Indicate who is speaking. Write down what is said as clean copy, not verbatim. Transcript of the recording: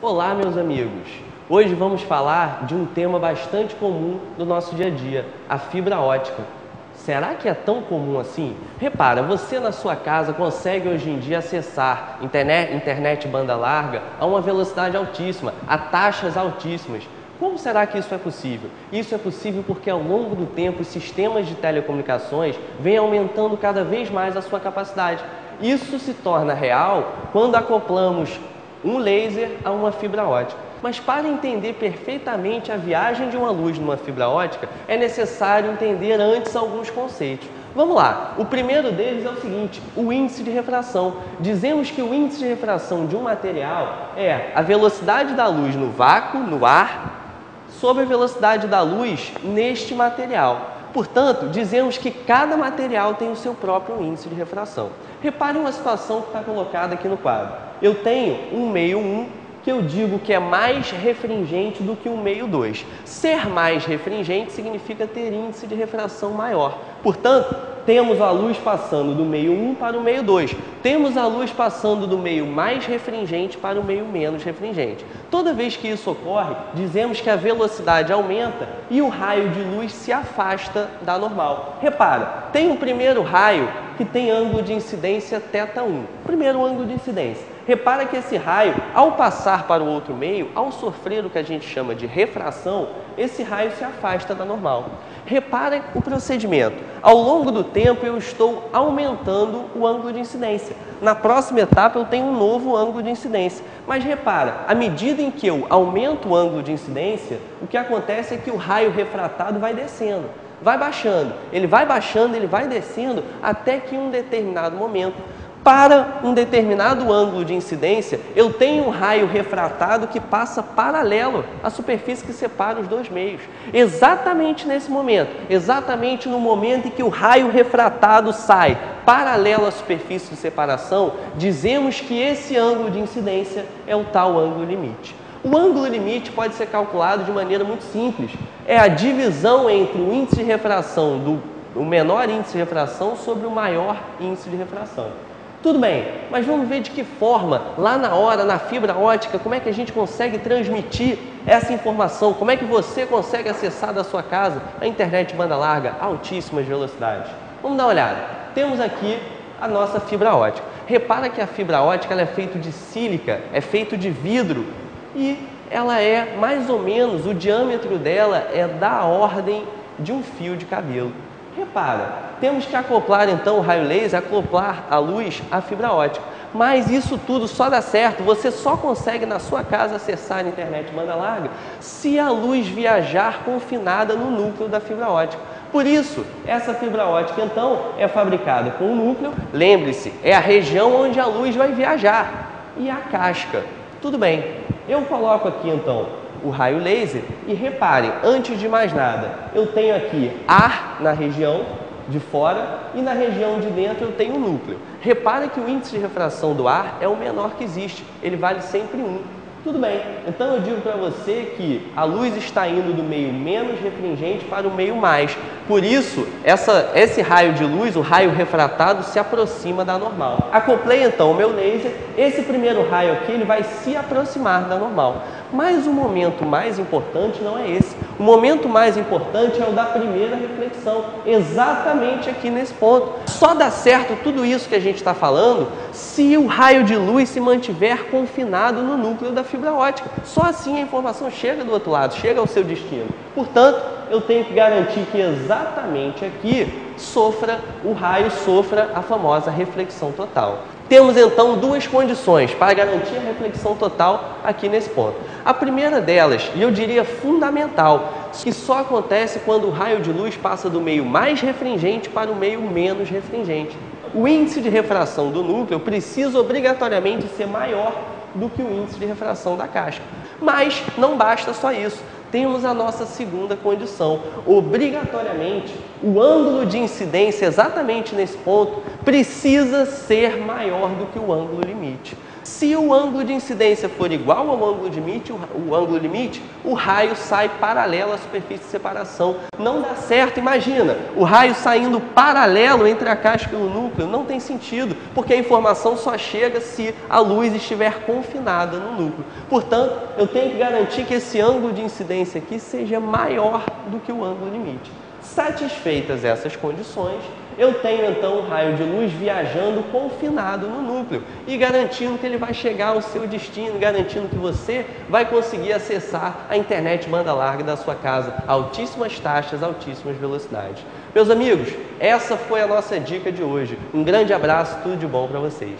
Speaker 1: Olá, meus amigos! Hoje vamos falar de um tema bastante comum do nosso dia a dia, a fibra ótica. Será que é tão comum assim? Repara, você na sua casa consegue hoje em dia acessar internet banda larga a uma velocidade altíssima, a taxas altíssimas. Como será que isso é possível? Isso é possível porque ao longo do tempo os sistemas de telecomunicações vêm aumentando cada vez mais a sua capacidade. Isso se torna real quando acoplamos um laser a uma fibra ótica. Mas para entender perfeitamente a viagem de uma luz numa fibra ótica, é necessário entender antes alguns conceitos. Vamos lá, o primeiro deles é o seguinte, o índice de refração. Dizemos que o índice de refração de um material é a velocidade da luz no vácuo, no ar, sobre a velocidade da luz neste material. Portanto, dizemos que cada material tem o seu próprio índice de refração. Repare uma situação que está colocada aqui no quadro. Eu tenho um meio 1, que eu digo que é mais refringente do que um meio 2. Ser mais refringente significa ter índice de refração maior. Portanto, temos a luz passando do meio 1 para o meio 2. Temos a luz passando do meio mais refringente para o meio menos refringente. Toda vez que isso ocorre, dizemos que a velocidade aumenta e o raio de luz se afasta da normal. Repara, tem um primeiro raio que tem ângulo de incidência θ1. Primeiro ângulo de incidência. Repara que esse raio, ao passar para o outro meio, ao sofrer o que a gente chama de refração, esse raio se afasta da normal. Repara o procedimento. Ao longo do tempo eu estou aumentando o ângulo de incidência. Na próxima etapa eu tenho um novo ângulo de incidência. Mas repara, à medida em que eu aumento o ângulo de incidência, o que acontece é que o raio refratado vai descendo. Vai baixando, ele vai descendo até que em um determinado momento, para um determinado ângulo de incidência, eu tenho um raio refratado que passa paralelo à superfície que separa os dois meios. Exatamente nesse momento, exatamente no momento em que o raio refratado sai paralelo à superfície de separação, dizemos que esse ângulo de incidência é o tal ângulo limite. O ângulo limite pode ser calculado de maneira muito simples. É a divisão entre o índice de refração o menor índice de refração sobre o maior índice de refração. Tudo bem, mas vamos ver de que forma, lá na hora, na fibra ótica, como é que a gente consegue transmitir essa informação, como é que você consegue acessar da sua casa a internet banda larga a altíssimas velocidades. Vamos dar uma olhada. Temos aqui a nossa fibra ótica. Repara que a fibra ótica ela é feita de sílica, é feita de vidro e ela é mais ou menos, o diâmetro dela é da ordem de um fio de cabelo. Repara, temos que acoplar então o raio laser, acoplar a luz à fibra ótica. Mas isso tudo só dá certo, você só consegue na sua casa acessar a internet banda larga se a luz viajar confinada no núcleo da fibra ótica. Por isso, essa fibra ótica então é fabricada com o núcleo, lembre-se, é a região onde a luz vai viajar, e a casca. Tudo bem, eu coloco aqui então o raio laser e reparem, antes de mais nada, eu tenho aqui ar na região de fora e na região de dentro eu tenho o núcleo. Repare que o índice de refração do ar é o menor que existe, ele vale sempre 1. Tudo bem, então eu digo para você que a luz está indo do meio menos refringente para o meio mais. Por isso, esse raio de luz, o raio refratado, se aproxima da normal. Acoplei então o meu laser, esse primeiro raio aqui ele vai se aproximar da normal. Mas o momento mais importante não é esse. O momento mais importante é o da primeira reflexão, exatamente aqui nesse ponto. Só dá certo tudo isso que a gente está falando se o raio de luz se mantiver confinado no núcleo da fibra ótica. Só assim a informação chega do outro lado, chega ao seu destino. Portanto, eu tenho que garantir que exatamente aqui o raio sofra a famosa reflexão total. Temos então duas condições para garantir a reflexão total aqui nesse ponto. A primeira delas, e eu diria fundamental, que só acontece quando o raio de luz passa do meio mais refringente para o meio menos refringente. O índice de refração do núcleo precisa obrigatoriamente ser maior do que o índice de refração da casca. Mas não basta só isso. Temos a nossa segunda condição. Obrigatoriamente, o ângulo de incidência exatamente nesse ponto precisa ser maior do que o ângulo limite. Se o ângulo de incidência for igual ao ângulo limite, o raio sai paralelo à superfície de separação. Não dá certo, imagina, o raio saindo paralelo entre a casca e o núcleo, não tem sentido, porque a informação só chega se a luz estiver confinada no núcleo. Portanto, eu tenho que garantir que esse ângulo de incidência aqui seja maior do que o ângulo limite. Satisfeitas essas condições, eu tenho então um raio de luz viajando confinado no núcleo e garantindo que ele vai chegar ao seu destino, garantindo que você vai conseguir acessar a internet banda larga da sua casa a altíssimas taxas, altíssimas velocidades. Meus amigos, essa foi a nossa dica de hoje. Um grande abraço, tudo de bom para vocês.